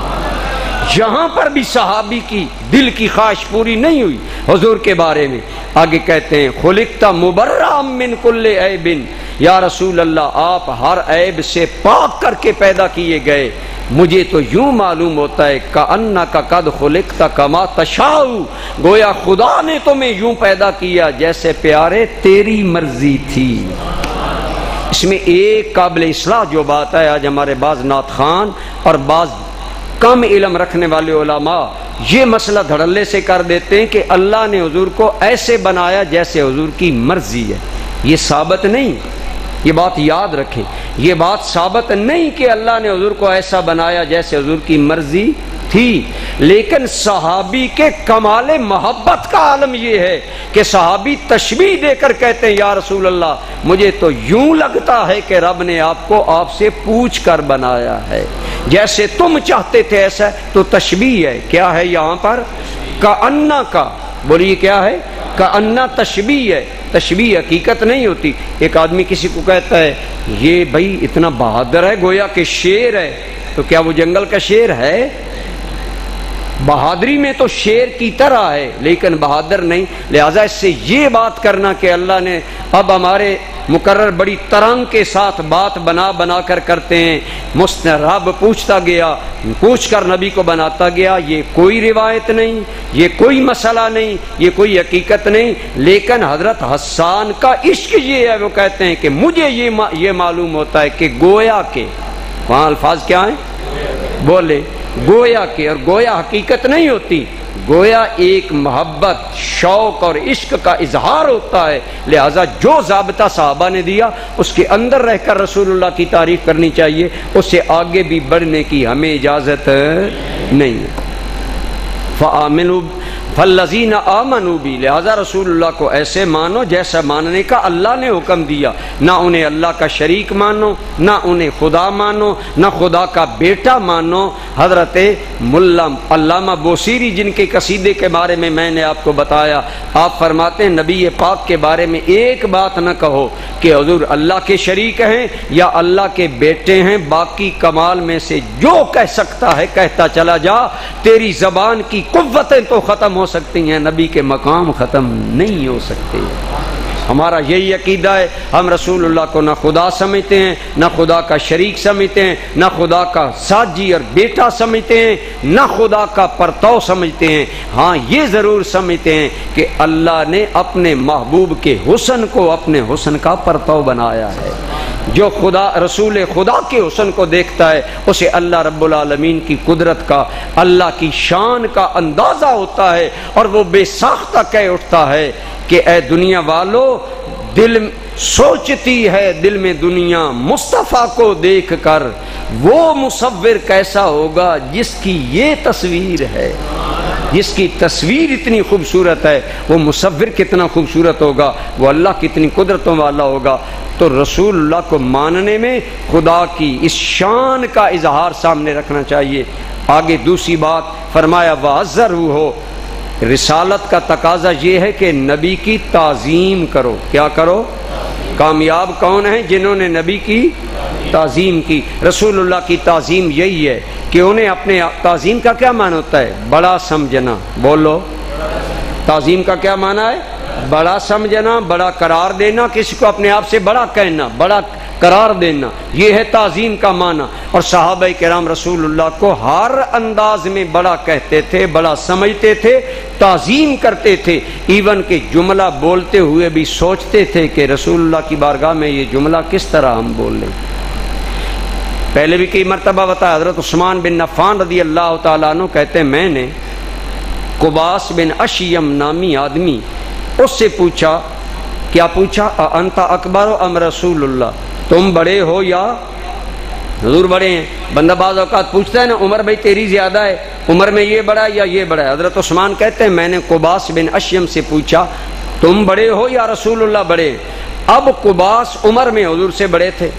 یہاں پر بھی صحابی کی دل کی خواہش پوری نہیں ہوئی حضور کے بارے میں۔ آگے کہتے ہیں خلقت مبرأ من کل عیب، یا رسول اللہ آپ ہر عیب سے پاک کر کے پیدا کیے گئے، مجھے تو یوں معلوم ہوتا ہے کأنک قد خلقت کما تشاء، گویا خدا نے تمہیں یوں پیدا کیا جیسے پیارے تیری مرضی تھی۔ اس میں ایک قابل اصلاح جو بات ہے، آج ہمارے بعض نعت خوان اور بعض کم علم رکھنے والے علماء یہ مسئلہ دھڑلے سے کر دیتے ہیں کہ اللہ نے حضور کو ایسے بنایا جیسے حضور کی مرضی ہے۔ یہ ثابت نہیں، یہ بات یاد رکھیں، یہ بات ثابت نہیں کہ اللہ نے حضور کو ایسا بنایا جیسے حضور کی مرضی تھی، لیکن صحابی کے کمال محبت کا عالم یہ ہے کہ صحابی تشبیہ دے کر کہتے ہیں یا رسول اللہ مجھے تو یوں لگتا ہے کہ رب نے آپ کو آپ سے پوچھ کر بنایا ہے، جیسے تم چاہتے تھے ایسا، تو تشبیہ ہے۔ کیا ہے یہاں پر؟ کأنہ کا، بولیے کیا ہے؟ کأنہ تشبیہ ہے، تشبیہ حقیقت نہیں ہوتی۔ ایک آدمی کسی کو کہتا ہے یہ بھائی اتنا بہادر ہے گویا کہ شیر ہے، تو کیا وہ جنگل کا شیر ہے؟ بہادری میں تو شیر کی طرح ہے لیکن بہادر نہیں۔ لہذا اس سے یہ بات کرنا کہ اللہ نے اب ہمارے مقرر بڑی ترنگ کے ساتھ بات بنا کر کرتے ہیں، رب پوچھتا گیا، پوچھ کر نبی کو بناتا گیا، یہ کوئی روایت نہیں، یہ کوئی مسئلہ نہیں، یہ کوئی حقیقت نہیں، لیکن حضرت حسان کا عشق یہ ہے، وہ کہتے ہیں کہ مجھے یہ معلوم ہوتا ہے کہ گویا کے، وہاں الفاظ کیا ہیں؟ بولے گویا کے، اور گویا حقیقت نہیں ہوتی، گویا ایک محبت، شوق اور عشق کا اظہار ہوتا ہے۔ لہذا جو ضابطہ صحابہ نے دیا اس کے اندر رہ کر رسول اللہ کی تعریف کرنی چاہیے، اس سے آگے بھی بڑھنے کی ہمیں اجازت نہیں ہے۔ فآمنوا فالذین آمنوا بی، لہذا رسول اللہ کو ایسے مانو جیسا ماننے کا اللہ نے حکم دیا، نہ انہیں اللہ کا شریک مانو، نہ انہیں خدا مانو، نہ خدا کا بیٹا مانو۔ حضرت ملا علامہ بوصیری جن کے قصیدے کے بارے میں نے آپ کو بتایا، آپ فرماتے ہیں نبی پاک کے بارے میں ایک بات نہ کہو کہ حضور اللہ کے شریک ہیں یا اللہ کے بیٹے ہیں، باقی کمال میں سے جو کہہ سکتا ہے کہتا چلا جا، تیری زبان کی قوتیں تو ختم ہو سکتی ہیں، نبی کے مقام ختم نہیں ہو سکتے۔ ہمارا یہی عقیدہ ہے، ہم رسول اللہ کو نہ خدا سمجھتے ہیں، نہ خدا کا شریک سمجھتے ہیں، نہ خدا کا ساجی اور بیٹا سمجھتے ہیں، نہ خدا کا پرتو سمجھتے ہیں۔ ہاں یہ ضرور سمجھتے ہیں کہ اللہ نے اپنے محبوب کے حسن کو اپنے حسن کا پرتو بنایا ہے، جو خدا رسول خدا کے حسن کو دیکھتا ہے اسے اللہ رب العالمین کی قدرت کا، اللہ کی شان کا اندازہ ہوتا ہے، اور وہ بے ساختہ کہہ اٹھتا ہے کہ اے دنیا والو، دل سوچتی ہے دل میں دنیا مصطفیٰ کو دیکھ کر، وہ مصور کیسا ہوگا جس کی یہ تصویر ہے، جس کی تصویر اتنی خوبصورت ہے، وہ مصور کتنا خوبصورت ہوگا، وہ اللہ کتنی قدرتوں والا ہوگا۔ تو رسول اللہ کو ماننے میں خدا کی اس شان کا اظہار سامنے رکھنا چاہیے۔ آگے دوسری بات فرمایا وَعَزَّرُوهُ، رسالت کا تقاضا یہ ہے کہ نبی کی تعظیم کرو۔ کیا کرو؟ کامیاب کون ہیں؟ جنہوں نے نبی کی تعظیم کی۔ رسول اللہ کی تعظیم یہی ہے کہ انہیں اپنے تعظیم کا کیا معنی ہوتا ہے؟ بڑا سمجھنا۔ بولو، تعظیم کا کیا معنی ہے؟ بڑا سمجھنا، بڑا قرار دینا، کسی کو اپنے آپ سے بڑا کہنا، بڑا قرار دینا، یہ ہے تعظیم کا معنی۔ اور صحابہ کرام رسول اللہ کو ہر انداز میں بڑا کہتے تھے، بڑا سمجھتے تھے، تعظیم کرتے تھے، ایون کہ جملہ بولتے ہوئے بھی سوچتے تھے کہ رسول اللہ کی بارگاہ میں یہ جملہ کس طرح ہم بول لیں۔ پہلے بھی کئی مرتبہ بتایا، حضرت عثمان بن عفان رضی اللہ تعالیٰ عنہ کہتے ہیں میں نے قباس بن اشیم نامی آدمی، اس سے پوچھا، کیا پوچھا؟ انت اکبر ام رسول اللہ، تم بڑے ہو یا حضور بڑے ہیں؟ بندہ بعض اوقات پوچھتا ہے نا عمر بھائی تیری زیادہ ہے، عمر میں یہ بڑا ہے یا یہ بڑا ہے؟ حضرت عثمان کہتے ہیں میں نے قباس بن اشیم سے پوچھا تم بڑے ہو یا رسول اللہ بڑے ہیں؟ اب قباس عمر میں حضور سے بڑے تھے،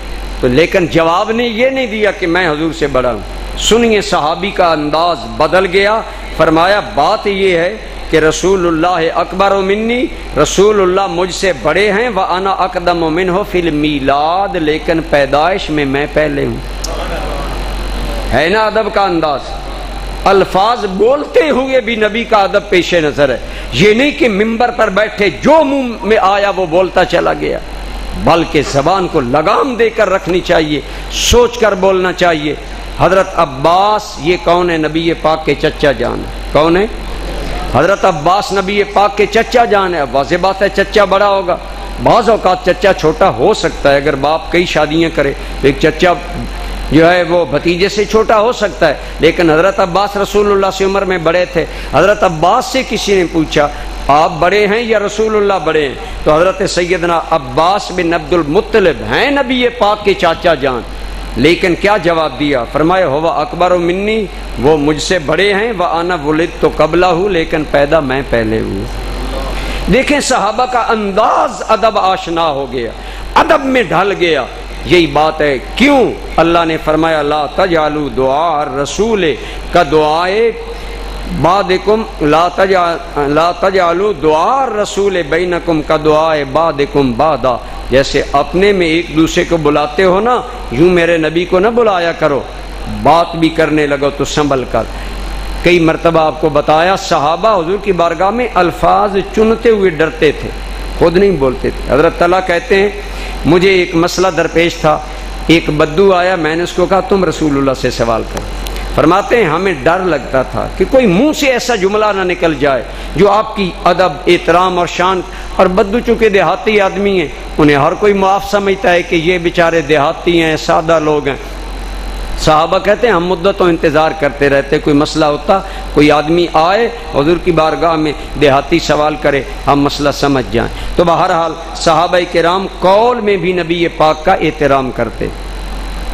تو لیکن جواب نے یہ نہیں دیا کہ میں حضور سے بڑا ہوں۔ سنیے صحابی کا انداز بدل گیا، فرمایا بات یہ ہے کہ رسول اللہ اکبر منی، رسول اللہ مجھ سے بڑے ہیں، وَأَنَا أَقْدَمُ مِنْهُ فِي الْمِيلَادِ، لیکن پیدائش میں میں پہلے ہوں۔ ہے نا ادب کا انداز؟ الفاظ بولتے ہوئے بھی نبی کا ادب پیش نظر ہے، یہ نہیں کہ ممبر پر بیٹھے جو منہ میں آیا وہ بولتا چلا گیا، بلکہ زبان کو لگام دے کر رکھنی چاہیے، سوچ کر بولنا چاہیے۔ حضرت عباس یہ کون ہے؟ نبی پاک کے چچا جان۔ کون ہے؟ حضرت عباس نبی پاک کے چچا جان ہے۔ واضح بات ہے چچا بڑا ہوگا، بعض اوقات چچا چھوٹا ہو سکتا ہے، اگر باپ کئی شادیاں کرے تو ایک چچا جو ہے وہ بھتیجے سے چھوٹا ہو سکتا ہے، لیکن حضرت عباس رسول اللہ سے عمر میں بڑے تھے۔ حضرت عباس سے کسی نے پوچھا آپ بڑے ہیں یا رسول اللہ بڑے ہیں؟ تو حضرت سیدنا عباس بن عبد المطلب ہیں نبی پاک کے چاچا جان، لیکن کیا جواب دیا؟ فرمایا ہوا اکبر منی، وہ مجھ سے بڑے ہیں، وَأَنَا وُلِدْتُ قَبْلَهُ، لیکن پیدا میں پہلے ہوں۔ دیکھیں صحابہ کا انداز ادب آشنا ہو گیا، ادب میں ڈھل گیا۔ یہی بات ہے کیوں اللہ نے فرمایا لا تجعلوا دعاء الرسول کدعائے بعدکم، لا تجعلوا دعاء الرسول بینکم کدعائے بعدکم بعدا، جیسے اپنے میں ایک دوسرے کو بلاتے ہو نا، یوں میرے نبی کو نہ بلایا کرو، بات بھی کرنے لگو تو سنبھل کر۔ کئی مرتبہ آپ کو بتایا صحابہ حضور کی بارگاہ میں الفاظ چنتے ہوئے ڈرتے تھے، خود نہیں بولتے تھے۔ حضرت طلحہ کہتے ہیں مجھے ایک مسئلہ درپیش تھا، ایک بدو آیا، میں نے اس کو کہا تم رسول اللہ سے سوال کرو۔ فرماتے ہیں ہمیں ڈر لگتا تھا کہ کوئی منہ سے ایسا جملہ نہ نکل جائے جو آپ کی ادب، احترام اور شان، اور بدو چونکہ دیہاتی آدمی ہیں انہیں ہر کوئی معاف سمجھتا ہے کہ یہ بیچارے دیہاتی ہیں، سادہ لوگ ہیں۔ صحابہ کہتے ہیں ہم مدتوں انتظار کرتے رہتے، کوئی مسئلہ ہوتا، کوئی آدمی آئے حضور کی بارگاہ میں دیہاتی سوال کرے، ہم مسئلہ سمجھ جائیں۔ تو بہرحال صحابہ کرام قول میں بھی نبی پاک کا احترام کرتے۔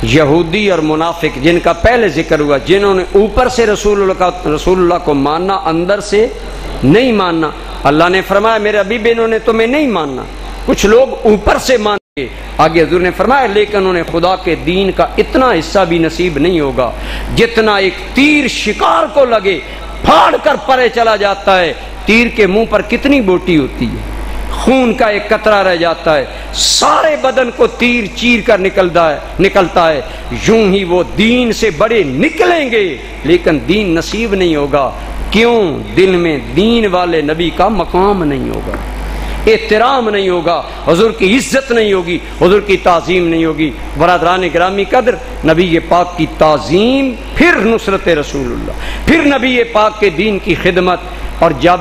یہودی اور منافق جن کا پہلے ذکر ہوا، جنہوں نے اوپر سے رسول اللہ کو ماننا، اندر سے نہیں ماننا، اللہ نے فرمایا میرے حبیب انہوں نے تمہیں نہیں ماننا۔ کچھ لوگ اوپر سے مان گے، آگے حضور نے فرمایا لیکن انہیں خدا کے دین کا اتنا حصہ بھی نصیب نہیں ہوگا جتنا ایک تیر شکار کو لگے پھاڑ کر پرے چلا جاتا ہے۔ تیر کے منہ پر کتنی بوٹی ہوتی ہے، خون کا ایک قطرہ رہ جاتا ہے، سارے بدن کو تیر چیر کر نکلتا ہے۔ یوں ہی وہ دین سے بڑے نکلیں گے لیکن دین نصیب نہیں ہوگا۔ کیوں؟ دل میں دین والے نبی کا مقام نہیں ہوگا، احترام نہیں ہوگا، حضور کی عزت نہیں ہوگی، حضور کی تعظیم نہیں ہوگی۔ برادران گرامی قدر، نبی پاک کی تعظیم، پھر نصرت رسول اللہ، پھر نبی پاک کے دین کی خدمت، اور جب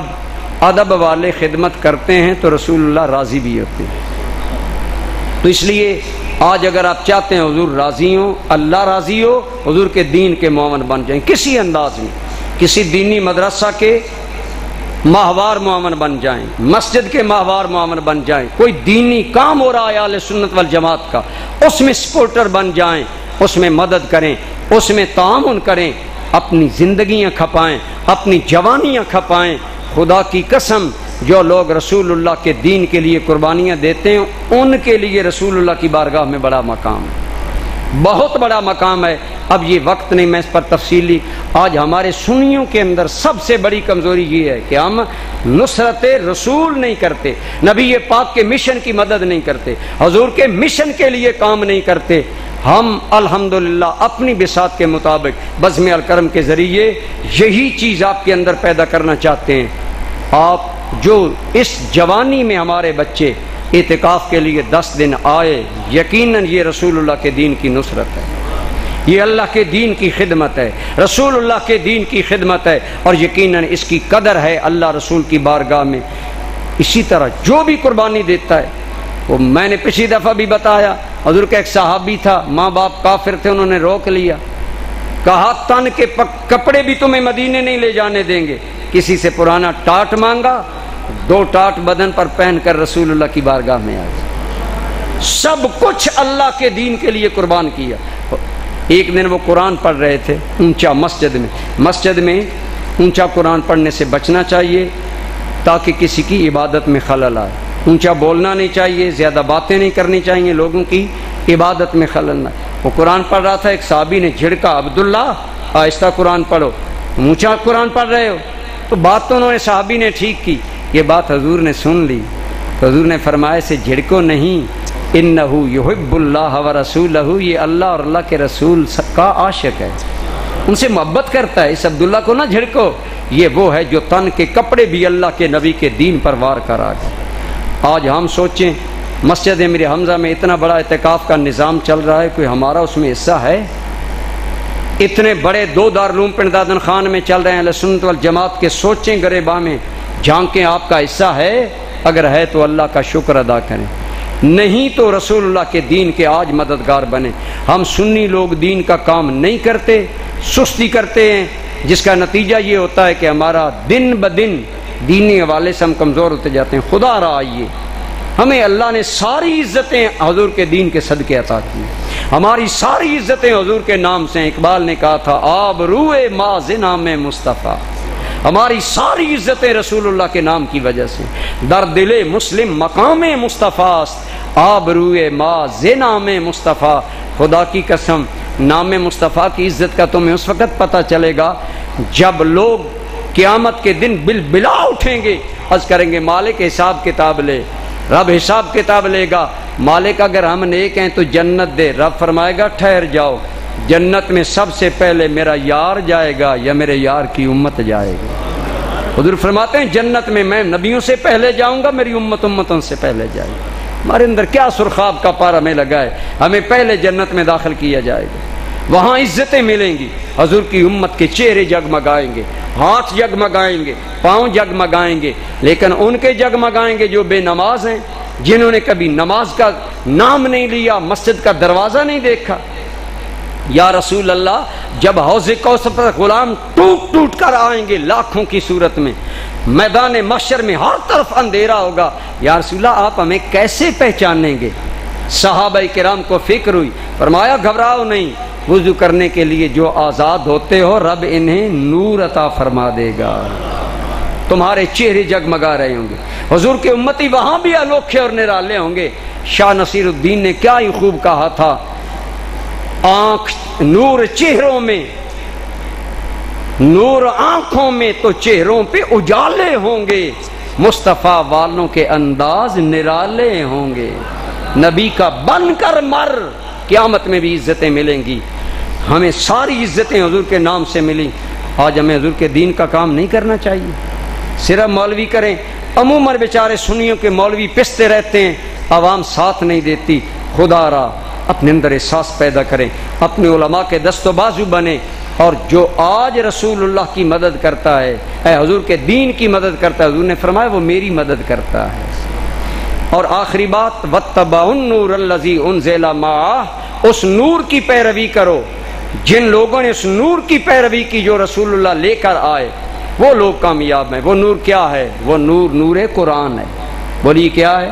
ادب والے خدمت کرتے ہیں تو رسول اللہ راضی بھی ہوتے ہیں۔ تو اس لیے آج اگر آپ چاہتے ہیں حضور راضی ہوں، اللہ راضی ہو، حضور کے دین کے معاون بن جائیں، کسی انداز میں کسی دینی مدرسہ کے ماہوار معاون بن جائیں، مسجد کے ماہوار معاون بن جائیں، کوئی دینی کام ہو رہا ہے اہل سنت والجماعت کا، اس میں سپورٹر بن جائیں، اس میں مدد کریں، اس میں تعاون کریں، اپنی زندگیاں کھپائیں، اپنی جوانیاں کھپائیں۔ خدا کی قسم جو لوگ رسول اللہ کے دین کے لیے قربانیاں دیتے ہیں ان کے لیے رسول اللہ کی بارگاہ میں بڑا مقام ہے، بہت بڑا مقام ہے۔ اب یہ وقت نہیں میں اس پر تفصیلی، آج ہمارے سنیوں کے اندر سب سے بڑی کمزوری یہ ہے کہ ہم نصرت رسول نہیں کرتے، نبی پاک کے مشن کی مدد نہیں کرتے، حضور کے مشن کے لیے کام نہیں کرتے۔ ہم الحمدللہ اپنی بساط کے مطابق بزم الکرم کے ذریعے یہی چیز آپ کے اندر پیدا کرنا چاہتے ہیں۔ آپ جو اس جوانی میں ہمارے بچے اعتکاف کے لیے 10 دن آئے، یقیناً یہ رسول اللہ کے دین کی نصرت ہے، یہ اللہ کے دین کی خدمت ہے، رسول اللہ کے دین کی خدمت ہے، اور یقیناً اس کی قدر ہے اللہ رسول کی بارگاہ میں۔ اسی طرح جو بھی قربانی دیتا ہے، وہ میں نے پچھلی دفعہ بھی بتایا، حضور کا ایک صحابی تھا، ماں باپ کافر تھے، انہوں نے روک لیا، کہا تن کے کپڑے بھی تمہیں مدینے نہیں لے جانے دیں گے۔ کسی سے پرانا ٹاٹ مانگا، 2 ٹاٹ بدن پر پہن کر رسول اللہ کی بارگاہ میں آئے، سب کچھ اللہ کے دین کے لیے قربان کیا۔ ایک دن وہ قرآن پڑھ رہے تھے اونچا مسجد میں اونچا قرآن پڑھنے سے بچنا چاہیے تاکہ کسی کی عبادت میں خلل آئے، اونچا بولنا نہیں چاہیے، زیادہ باتیں نہیں کرنی چاہیے، لوگوں کی عبادت میں خلل نہ۔ وہ قرآن پڑھ رہا تھا، ایک صحابی نے جھڑکا، عبداللہ آہستہ قرآن پڑھو، اونچا قرآن پڑھ رہے ہو۔ تو بات تو انہوں نے صحابی نے ٹھیک کی، یہ بات حضور نے سن لی، تو حضور نے فرمایا سے جھڑکو نہیں، انہو یحب اللہ ورسولہ، یہ اللہ اور اللہ کے رسول کا عاشق ہے، ان سے محبت کرتا ہے، اس عبداللہ کو نہ جھڑکو، یہ وہ ہے جو تن کے کپڑے بھی اللہ کے نبی کے دین پر وار کرا گیا۔ آج ہم سوچیں مسجد امیر حمزہ میں اتنا بڑا اعتکاف کا نظام چل رہا ہے، کوئی ہمارا اس میں حصہ ہے؟ اتنے بڑے 2 دارالعلوم پنڈ دادن خان میں چل رہے ہیں اہل سنت والجماعت کے، سوچیں گریباں میں جھانکیں آپ کا حصہ ہے؟ اگر ہے تو اللہ کا شکر ادا کریں، نہیں تو رسول اللہ کے دین کے آج مددگار بنیں۔ ہم سنی لوگ دین کا کام نہیں کرتے، سستی کرتے ہیں، جس کا نتیجہ یہ ہوتا ہے کہ ہمارا دن بدن دینی حوالے سے ہم کمزور ہوتے جاتے ہیں۔ خدا را آئیے، ہمیں اللہ نے ساری عزتیں حضور کے دین کے صدقے عطا کی، ہماری ساری عزتیں حضور کے نام سے۔ اقبال نے کہا تھا آبروئے مازنا میں مصطفیٰ، ہماری ساری عزتیں رسول اللہ کے نام کی وجہ سے۔ در دل مسلم مقام مصطفیٰ است، آبروئے مازنا میں مصطفیٰ۔ خدا کی قسم نام مصطفیٰ کی عزت کا تمہیں اس وقت پتہ چلے گا جب لوگ قیامت کے دن بلا اٹھیں گے، عرض کریں گے مالک حساب کتاب لے، رب حساب کتاب لے گا۔ مالک اگر ہم نیک ہیں تو جنت دے، رب فرمائے گا ٹھہر جاؤ، جنت میں سب سے پہلے میرا یار جائے گا یا میرے یار کی امت جائے گا؟ حضور فرماتے ہیں جنت میں میں نبیوں سے پہلے جاؤں گا، میری امتوں سے پہلے جائے گا۔ ہمارے اندر کیا سرخاب کا پار ہمیں لگا ہے، ہمیں پہلے جنت میں داخل کیا جائے گا، وہاں عزتیں ملیں گی، حضور کی امت کے چہرے جگمگائیں گے، ہاتھ جگمگائیں گے، پاؤں جگمگائیں گے، لیکن ان کے جگمگائیں گے جو بے نماز ہیں، جنہوں نے کبھی نماز کا نام نہیں لیا، مسجد کا دروازہ نہیں دیکھا۔ یا رسول اللہ، جب حوض کوثر پر غلام ٹوٹ ٹوٹ کر آئیں گے لاکھوں کی صورت میں، میدان محشر میں ہر طرف اندھیرا ہوگا، یا رسول اللہ آپ ہمیں کیسے پہچانیں گے؟ صحابہ کرام کو فکر ہوئی، فرمایا گھبراؤ نہیں، وضو کرنے کے لیے جو آزاد ہوتے ہو رب انہیں نور عطا فرما دے گا، تمہارے چہرے جگمگا رہے ہوں گے۔ حضور کے امتی وہاں بھی انوکھے اور نرالے ہوں گے۔ شاہ نصیر الدین نے کیا ہی خوب کہا تھا، آنکھ نور چہروں میں، نور آنکھوں میں تو چہروں پہ اجالے ہوں گے، مصطفیٰ والوں کے انداز نرالے ہوں گے، نبی کا بن کر مر، قیامت میں بھی عزتیں ملیں گی۔ ہمیں ساری عزتیں حضور کے نام سے ملی، آج ہمیں حضور کے دین کا کام نہیں کرنا چاہیے، صرف مولوی کریں۔ عموماً بیچارے سنیوں کے مولوی پستے رہتے ہیں، عوام ساتھ نہیں دیتی۔ خدا را اپنے اندر احساس پیدا کریں، اپنے علماء کے دست و بازو بنیں، اور جو آج رسول اللہ کی مدد کرتا ہے، اے حضور کے دین کی مدد کرتا ہے، حضور نے فرمایا وہ میری مدد کرتا ہے۔ اور آخری بات واتبعوا النور الذی انزل معہ، اس نور کی پیروی کرو جن لوگوں نے اس نور کی پیروی کی جو رسول اللہ لے کر آئے، وہ لوگ کامیاب ہیں۔ وہ نور کیا ہے؟ وہ نور قرآن ہے۔ بولیے کیا ہے؟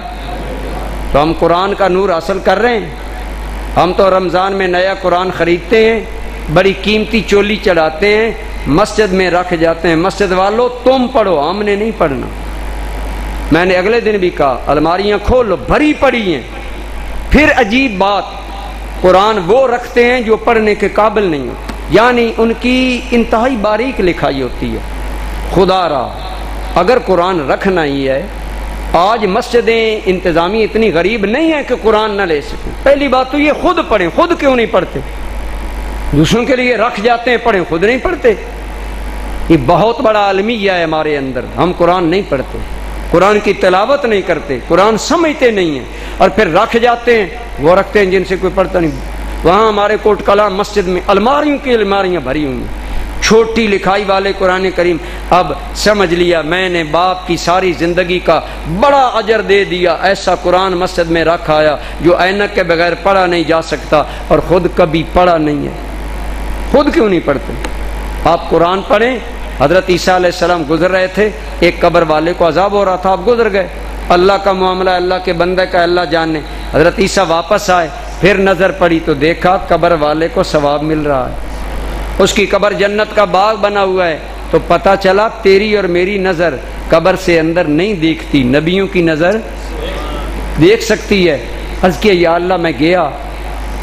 تو ہم قرآن کا نور حاصل کر رہے ہیں۔ ہم تو رمضان میں نیا قرآن خریدتے ہیں، بڑی قیمتی چولی چڑھاتے ہیں، مسجد میں رکھ جاتے ہیں، مسجد والوں تم پڑھو، ہم نے نہیں پڑھنا۔ میں نے اگلے دن بھی کہا الماریاں کھولو، بھری پڑی ہیں۔ پھر عجیب بات، قرآن وہ رکھتے ہیں جو پڑھنے کے قابل نہیں ہو، یعنی ان کی انتہائی باریک لکھائی ہوتی ہے۔ خدا را اگر قرآن رکھنا ہی ہے، آج مسجدیں انتظامی اتنی غریب نہیں ہیں کہ قرآن نہ لے سکیں۔ پہلی بات تو یہ خود پڑھیں، خود کیوں نہیں پڑھتے؟ دوسروں کے لیے رکھ جاتے ہیں پڑھیں، خود نہیں پڑھتے۔ یہ بہت بڑا المیہ ہے ہمارے اندر، ہم قرآن نہیں پڑھتے، قرآن کی تلاوت نہیں کرتے، قرآن سمجھتے نہیں ہیں، اور پھر رکھ جاتے ہیں، وہ رکھتے ہیں جن سے کوئی پڑھتا نہیں۔ وہاں ہمارے کوٹ کلام مسجد میں الماریوں کی الماریاں بھری ہوئی ہیں، چھوٹی لکھائی والے قرآن کریم۔ اب سمجھ لیا میں نے باپ کی ساری زندگی کا بڑا اجر دے دیا، ایسا قرآن مسجد میں رکھ آیا جو اینک کے بغیر پڑھا نہیں جا سکتا، اور خود کبھی پڑھا نہیں ہے۔ خود کیوں نہیں پڑھتے؟ آپ قرآن پڑھیں۔ حضرت عیسیٰ علیہ السلام گزر رہے تھے، ایک قبر والے کو عذاب ہو رہا تھا، آپ گزر گئے۔ اللہ کا معاملہ اللہ کے بندے کا اللہ جاننے۔ حضرت عیسیٰ واپس آئے، پھر نظر پڑی تو دیکھا قبر والے کو ثواب مل رہا ہے، اس کی قبر جنت کا باغ بنا ہوا ہے۔ تو پتہ چلا تیری اور میری نظر قبر سے اندر نہیں دیکھتی، نبیوں کی نظر دیکھ سکتی ہے۔ عرض کیا یا اللہ میں گیا،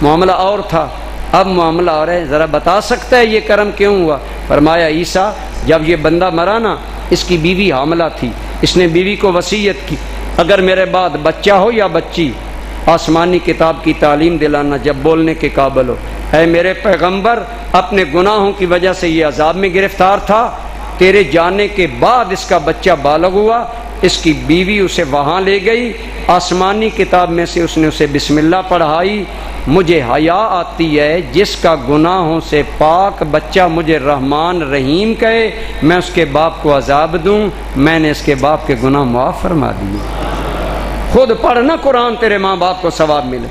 معاملہ اور تھا، اب معاملہ اور ہے، ذرا بتا سکتا ہے یہ کرم کیوں ہوا؟ فرمایا عیسیٰ جب یہ بندہ مرا نا، اس کی بیوی حاملہ تھی، اس نے بیوی کو وصیت کی اگر میرے بعد بچہ ہو یا بچی، آسمانی کتاب کی تعلیم دلانا جب بولنے کے قابل ہو۔ اے میرے پیغمبر، اپنے گناہوں کی وجہ سے یہ عذاب میں گرفتار تھا، تیرے جانے کے بعد اس کا بچہ بالغ ہوا، اس کی بیوی اسے وہاں لے گئی، آسمانی کتاب میں سے اس نے اسے بسم اللہ پڑھائی۔ مجھے حیا آتی ہے جس کا گناہوں سے پاک بچہ مجھے رحمان رحیم کہے، میں اس کے باپ کو عذاب دوں، میں نے اس کے باپ کے گناہ معاف فرما دیے۔ خود پڑھنا قرآن، تیرے ماں باپ کو ثواب ملے۔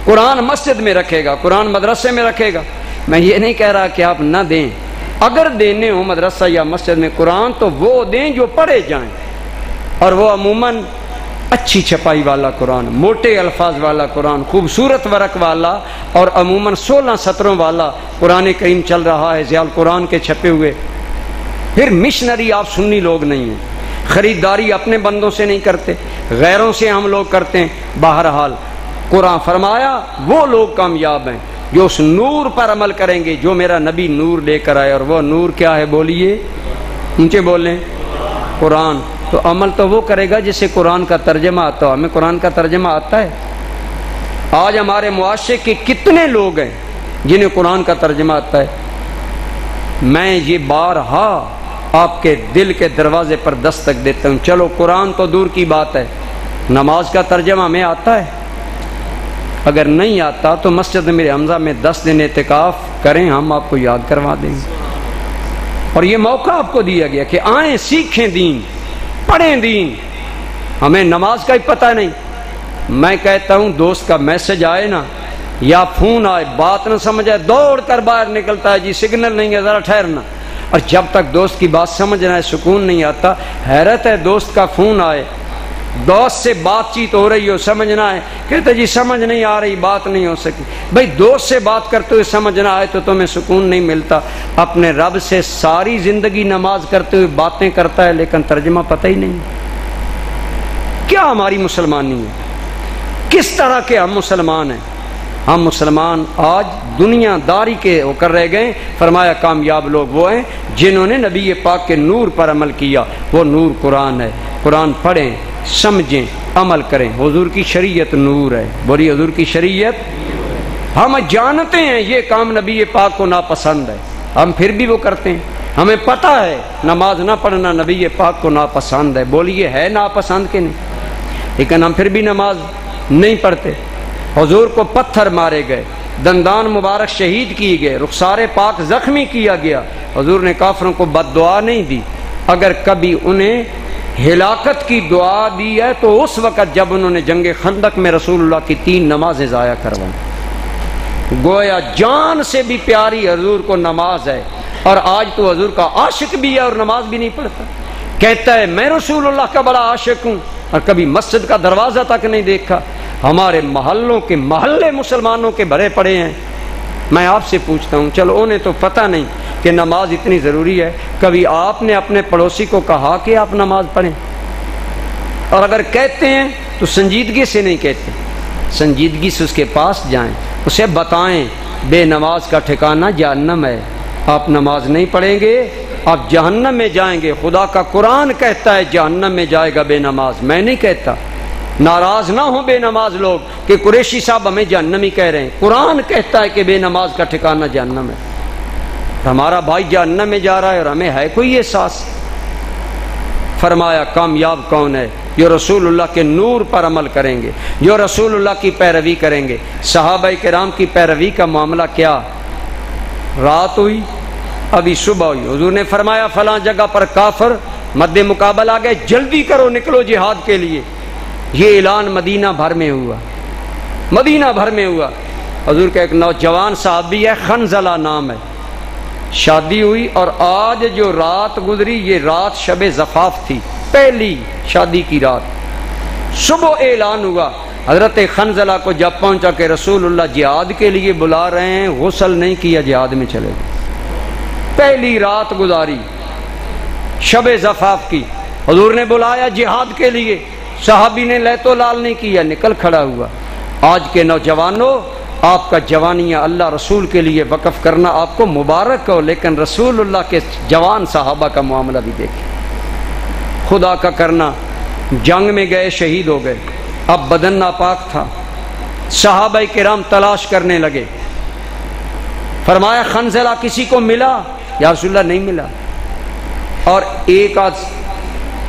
قرآن مسجد میں رکھے گا، قرآن مدرسے میں رکھے گا۔ میں یہ نہیں کہہ رہا کہ آپ نہ دیں، اگر دینے ہو مدرسہ یا مسجد میں قرآن تو وہ دیں جو پڑھے جائیں، اور وہ عموماً اچھی چھپائی والا قرآن، موٹے الفاظ والا قرآن، خوبصورت ورق والا، اور عموماً 16 سطروں والا قرآن کریم چل رہا ہے ضیاء القرآن کے چھپے ہوئے۔ پھر مشنری آپ سنی لوگ نہیں ہیں، خریداری اپنے بندوں سے نہیں کرتے، غیروں سے ہم لوگ کرتے ہیں۔ بہرحال قرآن فرمایا وہ لوگ کامیاب ہیں جو اس نور پر عمل کریں گے جو میرا نبی نور لے کر آئے، اور وہ نور کیا ہے؟ بولیے، اونچے بولیں، قرآن۔ تو عمل تو وہ کرے گا جسے قرآن کا ترجمہ آتا ہو۔ ہمیں قرآن کا ترجمہ آتا ہے؟ آج ہمارے معاشرے کے کتنے لوگ ہیں جنہیں قرآن کا ترجمہ آتا ہے؟ میں یہ بارہا آپ کے دل کے دروازے پر دستک دیتا ہوں، چلو قرآن تو دور کی بات ہے، نماز کا ترجمہ ہمیں آتا ہے؟ اگر نہیں آتا تو مسجد میرے حمزہ میں 10 دن اعتکاف کریں، ہم آپ کو یاد کروا دیں گے۔ اور یہ موقع آپ کو دیا گیا کہ آئیں، سیکھیں دین، پڑھیں دین۔ ہمیں نماز کا ہی پتہ نہیں۔ میں کہتا ہوں دوست کا میسج آئے نا یا فون آئے، بات نہ سمجھ آئے، دوڑ کر باہر نکلتا ہے، جی سگنل نہیں ہے ذرا ٹھہرنا، اور جب تک دوست کی بات سمجھ نہ آئے سکون نہیں آتا۔ حیرت ہے دوست کا فون آئے، دوست سے بات چیت ہو رہی ہو، سمجھنا ہے، کہتے جی سمجھ نہیں آ رہی، بات نہیں ہو سکی۔ بھائی دوست سے بات کرتے ہوئے سمجھنا آئے تو تمہیں سکون نہیں ملتا۔ اپنے رب سے ساری زندگی نماز کرتے ہوئے باتیں کرتا ہے لیکن ترجمہ پتہ ہی نہیں۔ کیا ہماری مسلمانی ہے؟ کس طرح کے ہم مسلمان ہیں؟ ہم مسلمان آج دنیا داری کے ہو کر رہ گئے۔ فرمایا کامیاب لوگ وہ ہیں جنہوں نے نبی پاک کے نور پر عمل کیا، وہ نور قرآن ہے۔ قرآن پڑھیں، سمجھیں، عمل کریں۔ حضور کی شریعت نور ہے، بولیے حضور کی شریعت۔ ہم جانتے ہیں یہ کام نبی پاک کو ناپسند ہے، ہم پھر بھی وہ کرتے ہیں۔ ہمیں پتہ ہے نماز نہ پڑھنا نبی پاک کو ناپسند ہے، بولیے ہے ناپسند کہ نہیں؟ لیکن ہم پھر بھی نماز نہیں پڑھتے۔ حضور کو پتھر مارے گئے، دندان مبارک شہید کیے گئے، رخسار پاک زخمی کیا گیا، حضور نے کافروں کو بد دعا نہیں دی۔ اگر کبھی انہیں ہلاکت کی دعا دی ہے تو اس وقت جب انہوں نے جنگ خندق میں رسول اللہ کی 3 نمازیں ضائع کروائیں. گویا جان سے بھی پیاری حضور کو نماز ہے، اور آج تو حضور کا عاشق بھی ہے اور نماز بھی نہیں پڑھتا. کہتا ہے میں رسول اللہ کا بڑا عاشق ہوں اور کبھی مسجد کا دروازہ تک نہیں دیکھا. ہمارے محلوں کے محلے مسلمانوں کے بھرے پڑے ہیں. میں آپ سے پوچھتا ہوں، چلو انہیں تو پتہ نہیں کہ نماز اتنی ضروری ہے، کبھی آپ نے اپنے پڑوسی کو کہا کہ آپ نماز پڑھیں؟ اور اگر کہتے ہیں تو سنجیدگی سے نہیں کہتے، سنجیدگی سے اس کے پاس جائیں، اسے بتائیں بے نماز کا ٹھکانہ جہنم ہے، آپ نماز نہیں پڑھیں گے آپ جہنم میں جائیں گے. خدا کا قرآن کہتا ہے جہنم میں جائے گا بے نماز، میں نہیں کہتا. ناراض نہ ہوں بے نماز لوگ کہ قریشی صاحب ہمیں جہنمی کہہ رہے ہیں. قرآن کہتا ہے کہ بے نماز کا ٹھکانہ جہنم ہے. ہمارا بھائی جہنم میں جا رہا ہے اور ہمیں ہے کوئی احساس؟ فرمایا کامیاب کون ہے؟ جو رسول اللہ کے نور پر عمل کریں گے، جو رسول اللہ کی پیروی کریں گے. صحابہ کرام کی پیروی کا معاملہ کیا؟ رات ہوئی، ابھی صبح ہوئی، حضور نے فرمایا فلاں جگہ پر کافر مد مقابل آ گئے، جلدی کرو نکلو جہاد کے لیے. یہ اعلان مدینہ بھر میں ہوا، مدینہ بھر میں ہوا. حضور کا ایک نوجوان صحابی ہے، خنزلہ نام ہے، شادی ہوئی اور آج جو رات گزری یہ رات شب زفاف تھی، پہلی شادی کی رات. صبح اعلان ہوا. حضرت خنزلہ کو جب پہنچا کہ رسول اللہ جہاد کے لیے بلا رہے ہیں، غسل نہیں کیا جہاد میں چلے گئے. پہلی رات گزاری شب زفاف کی، حضور نے بلایا جہاد کے لیے، صحابی نے لہت و لال نہیں کیا، نکل کھڑا ہوا. آج کے نوجوانوں، آپ کا جوانیاں اللہ رسول کے لیے وقف کرنا آپ کو مبارک ہو، لیکن رسول اللہ کے جوان صحابہ کا معاملہ بھی دیکھیں. خدا کا کرنا، جنگ میں گئے شہید ہو گئے، اب بدن ناپاک تھا. صحابہ کرام تلاش کرنے لگے. فرمایا خنزلہ کسی کو ملا؟ یا رسول اللہ نہیں ملا. اور ایک آدھ،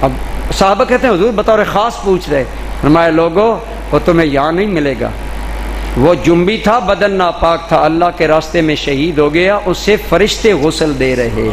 اب صحابہ کہتے ہیں حضور بطور خاص پوچھ رہے. فرمایا لوگوں وہ تمہیں یہاں نہیں ملے گا، وہ جنبی تھا، بدن ناپاک تھا، اللہ کے راستے میں شہید ہو گیا، اسے فرشتے غسل دے رہے.